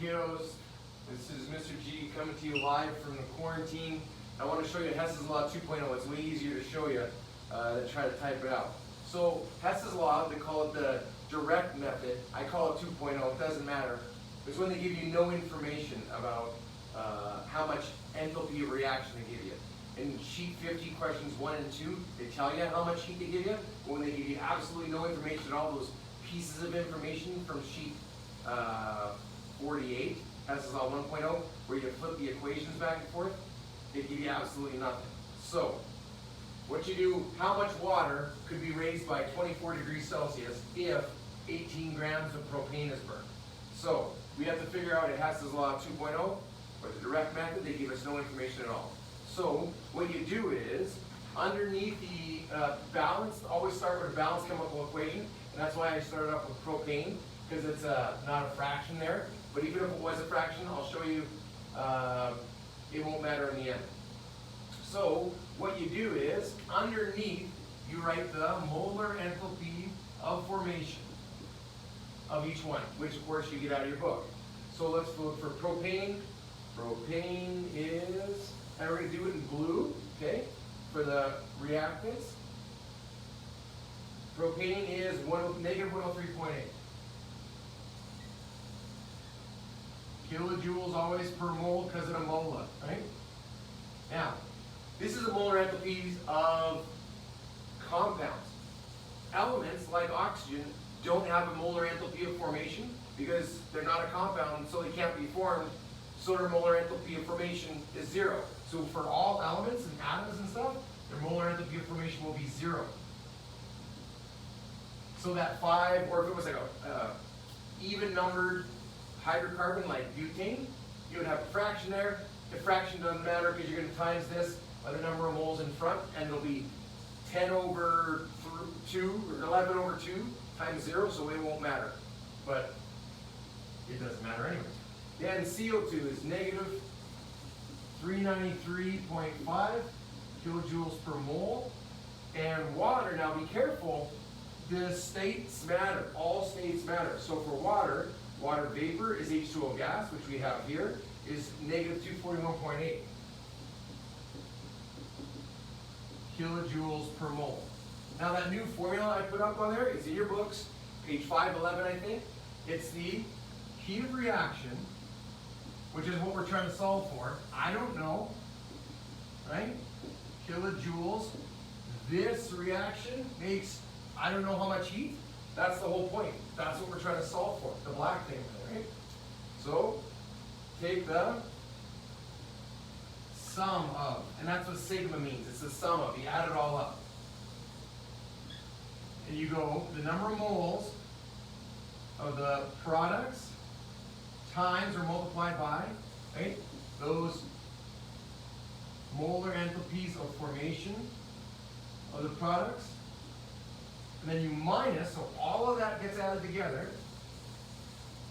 kiddos. This is Mr. G coming to you live from the quarantine. I want to show you Hess's Law 2.0. It's way easier to show you than try to type it out. So Hess's Law, they call it the direct method. I call it 2.0. It doesn't matter. It's when they give you no information about how much enthalpy of reaction they give you. In sheet 50, questions 1 and 2, they tell you how much heat they give you. But when they give you absolutely no information at all, those pieces of information from sheet 48, Hess's Law 1.0, where you flip the equations back and forth, they give you absolutely nothing. So, what you do, how much water could be raised by 24 degrees Celsius if 18 grams of propane is burned? So, we have to figure out at Hess's Law 2.0, or the direct method, they give us no information at all. So, what you do is, underneath the balance, always start with a balanced chemical equation, and that's why I started off with propane, because it's not a fraction there. But even if it was a fraction, I'll show you it won't matter in the end. So what you do is, underneath, you write the molar enthalpy of formation of each one, which of course you get out of your book. So let's look for propane. Propane is, and we're going to do it in blue, okay, for the reactants. Propane is negative 103.8. Kilojoules always per mole because of the mola, right? Now, this is the molar enthalpies of compounds. Elements like oxygen don't have a molar enthalpy of formation because they're not a compound, so they can't be formed. So their molar enthalpy of formation is 0. So for all elements and atoms and stuff, their molar enthalpy of formation will be 0. So that 5, or if it was like a even numbered hydrocarbon like butane, you would have a fraction there. The fraction doesn't matter because you're going to times this by the number of moles in front, and it'll be 10 over 2 or 11 over 2 times 0, so it won't matter. But it doesn't matter anyway. Then CO2 is negative 393.5 kilojoules per mole. And water, now be careful, the states matter. All states matter. So for water, water vapor is H2O gas, which we have here, is negative 241.8 kilojoules per mole. Now that new formula I put up on there is in your books, page 511 I think. It's the heat of reaction, which is what we're trying to solve for. I don't know, right? Kilojoules. This reaction makes, I don't know how much heat. That's the whole point. That's what we're trying to solve for, the black thing, right? So, take the sum of, and that's what sigma means. It's the sum of. You add it all up. And you go, the number of moles of the products times or multiplied by, right? Those molar enthalpies of formation of the products. And then you minus, so all of that gets added together.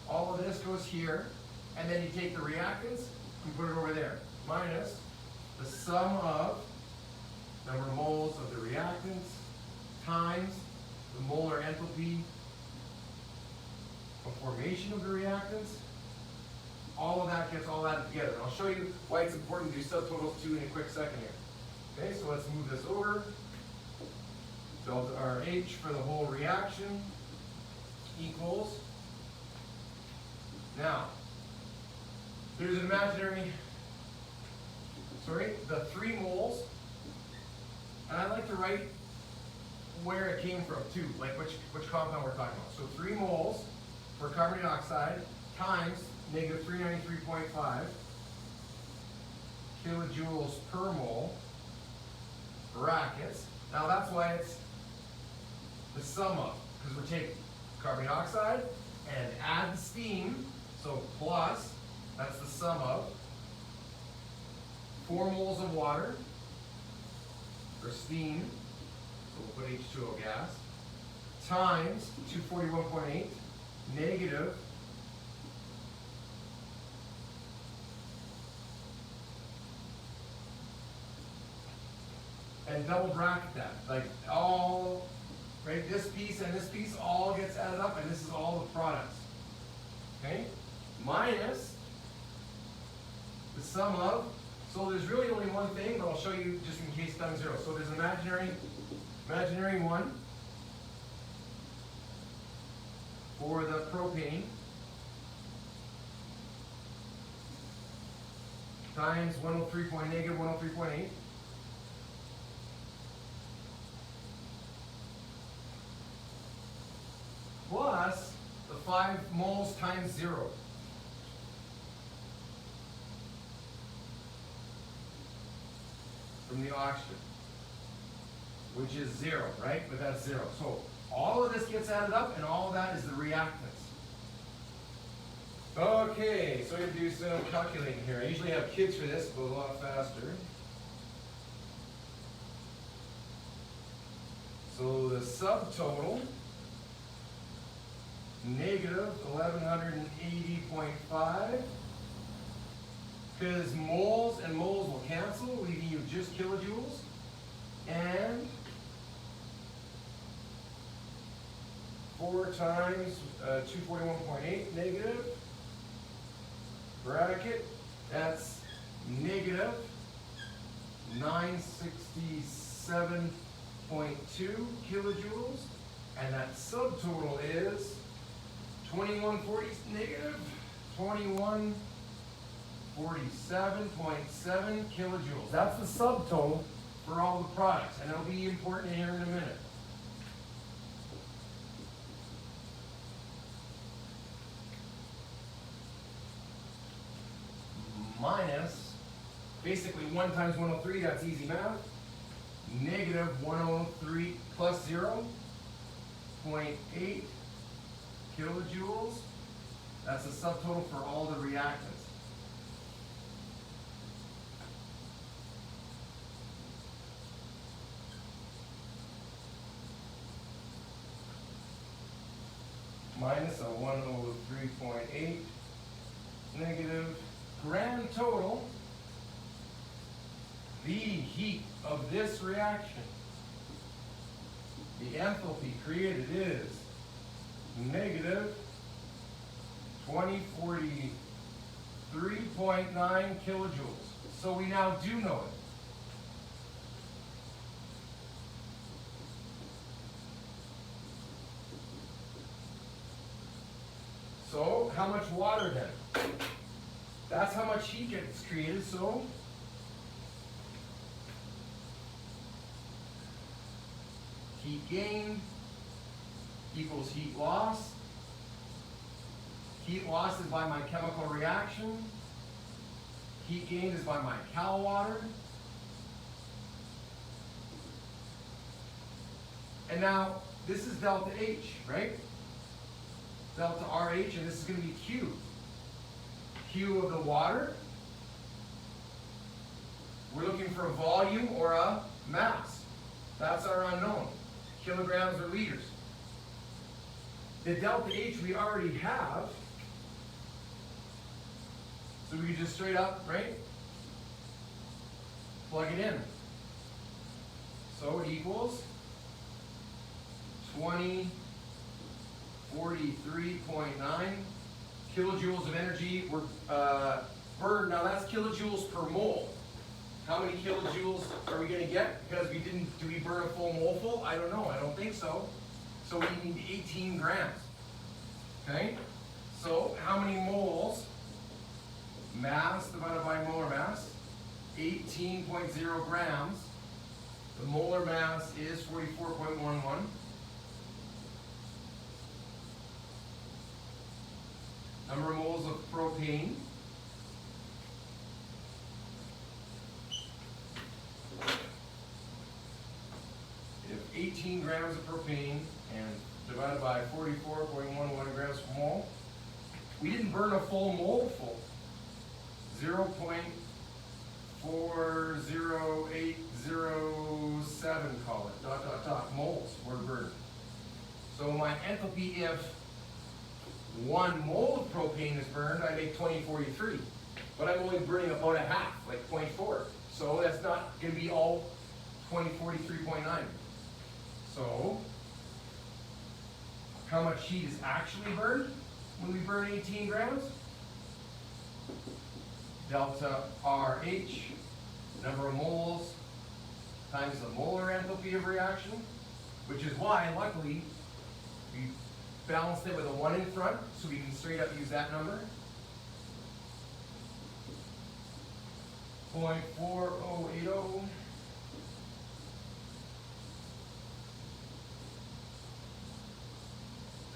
All of this goes here. And then you take the reactants and put it over there. Minus the sum of number of moles of the reactants times the molar enthalpy of formation of the reactants. All of that gets all added together. And I'll show you why it's important to do subtotals too in a quick second here. Okay, so let's move this over. Delta RH for the whole reaction equals, now, there's an imaginary, the 3 moles, and I like to write where it came from too, like which compound we're talking about. So 3 moles for carbon dioxide times negative 393.5 kilojoules per mole, brackets. Now that's why it's the sum of, because we're taking carbon dioxide and add the steam, so plus, that's the sum of 4 moles of water, or steam, so we'll put H2O gas, times 241.8 negative and double bracket that, like all, right, this piece and this piece all gets added up, and this is all the products, okay? minus the sum of, so there's really only one thing, but I'll show you just in case times 0. So there's an imaginary 1 for the propane times negative 103.8 plus the 5 moles times 0. From the oxygen, which is 0, right? But that's 0. So all of this gets added up, and all of that is the reactants. Okay, so we're going to do some calculating here. I usually have kids for this, but a lot faster. So the subtotal, negative 1180.5, because moles and moles will cancel, leaving you just kilojoules, and 4 times 241.8 negative, bracket, that's negative 967.2 kilojoules, and that subtotal is 2140, negative 2147.7 kilojoules. That's the subtotal for all the products, and it'll be important here in a minute. Minus, basically 1 times 103, that's easy math, negative 103 plus 0.8 kilojoules. That's the subtotal for all the reactants. Minus a 103.8 negative. Grand total, the heat of this reaction, the enthalpy created is negative 2043.9 kilojoules. So we now do know it. So how much water then? That's how much heat gets created, so heat gained equals heat loss. Heat loss is by my chemical reaction. Heat gained is by my cal water. And now, this is delta H, right? Delta RH, and this is going to be Q. Q of the water. We're looking for a volume or a mass. That's our unknown. Kilograms or liters. The delta H we already have. So we can just straight up, right? Plug it in. So it equals 2043.9 kilojoules of energy were burned. Now that's kilojoules per mole. How many kilojoules are we going to get? Because we didn't, do we burn a full mole full? I don't know, I don't think so. So we need 18 grams. Okay? So how many moles? Mass divided by molar mass, 18.0 grams. The molar mass is 44.11. Number of moles of propane. If 18 grams of propane and divided by 44.11 grams per mole, we didn't burn a full mole full. 0.40807, call it, moles were burned. So my enthalpy, if 1 mole of propane is burned, I make 2043. But I'm only burning about a half, like 0.4. So that's not going to be all 2043.9. So, how much heat is actually burned when we burn 18 grams? delta RH, number of moles, times the molar enthalpy of reaction, which is why, luckily, we balanced it with a 1 in front, so we can straight up use that number. 0.4080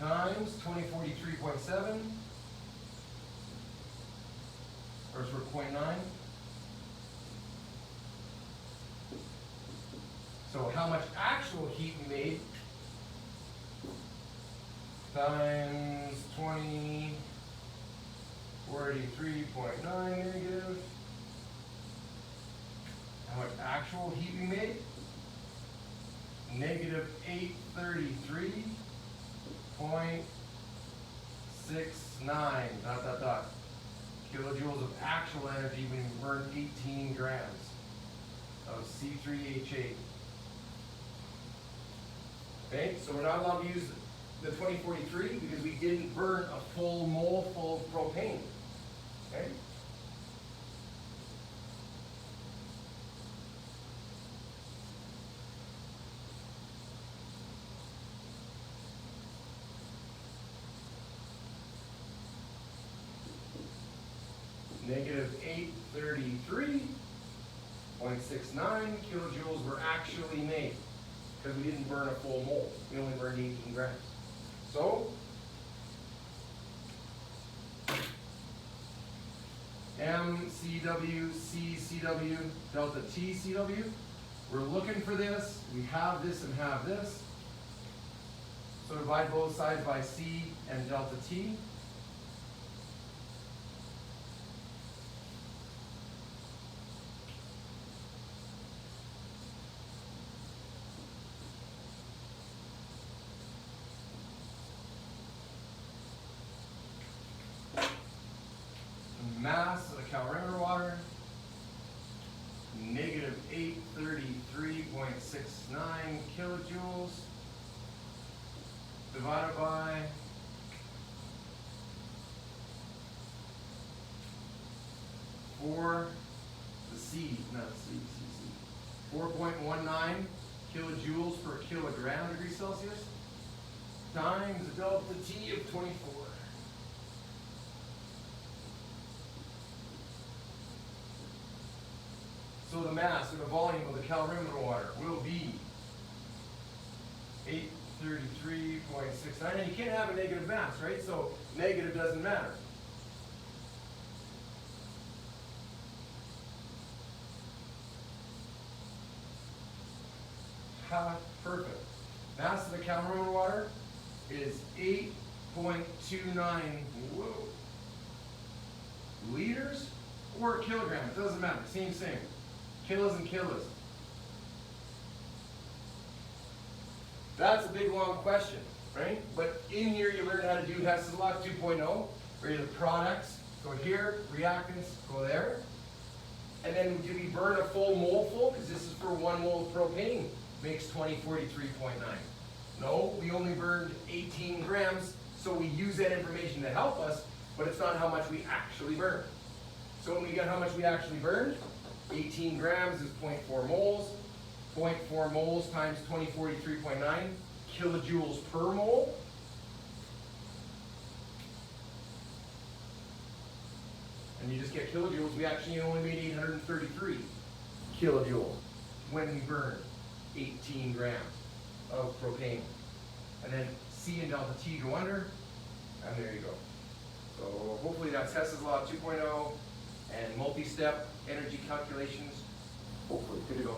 times 2043.7, or it's 0.9. So how much actual heat we made times 2043.9 negative. How much actual heat we made? Negative 833.69 ... kilojoules of actual energy when we burned 18 grams of C3H8. Okay, so we're not allowed to use the 2043 because we didn't burn a full mole full of propane. Okay? Negative 833.69 kilojoules were actually made because we didn't burn a full mole. We only burned 18 grams. So, MCW, CCW, delta TCW. We're looking for this. We have this and have this. So divide both sides by C and delta T. Mass of the calorimeter water, negative 833.69 kilojoules, divided by 4.19 kilojoules per kilogram degrees Celsius, times delta T of 24. So the mass or the volume of the calorimeter water will be 833.69, and you can't have a negative mass, right? So negative doesn't matter. Perfect. Mass of the calorimeter water is 8.29 liters or kilograms. It doesn't matter. Same. Kilos and kilos. That's a big long question, right? But in here you learn how to do Hess Law 2.0, where the products go here, reactants go there. And then do we burn a full mole full? Because this is for 1 mole of propane, makes 2043.9. No, we only burned 18 grams, so we use that information to help us, but it's not how much we actually burned. So when we get how much we actually burned, 18 grams is 0.4 moles. 0.4 moles times 2043.9 kilojoules per mole. And you just get kilojoules. We actually only made 833 kilojoules when we burned 18 grams of propane. And then C and delta T go under, and there you go. So hopefully that's Hess's Law 2.0 and multi-step energy calculations. Hopefully, good to go.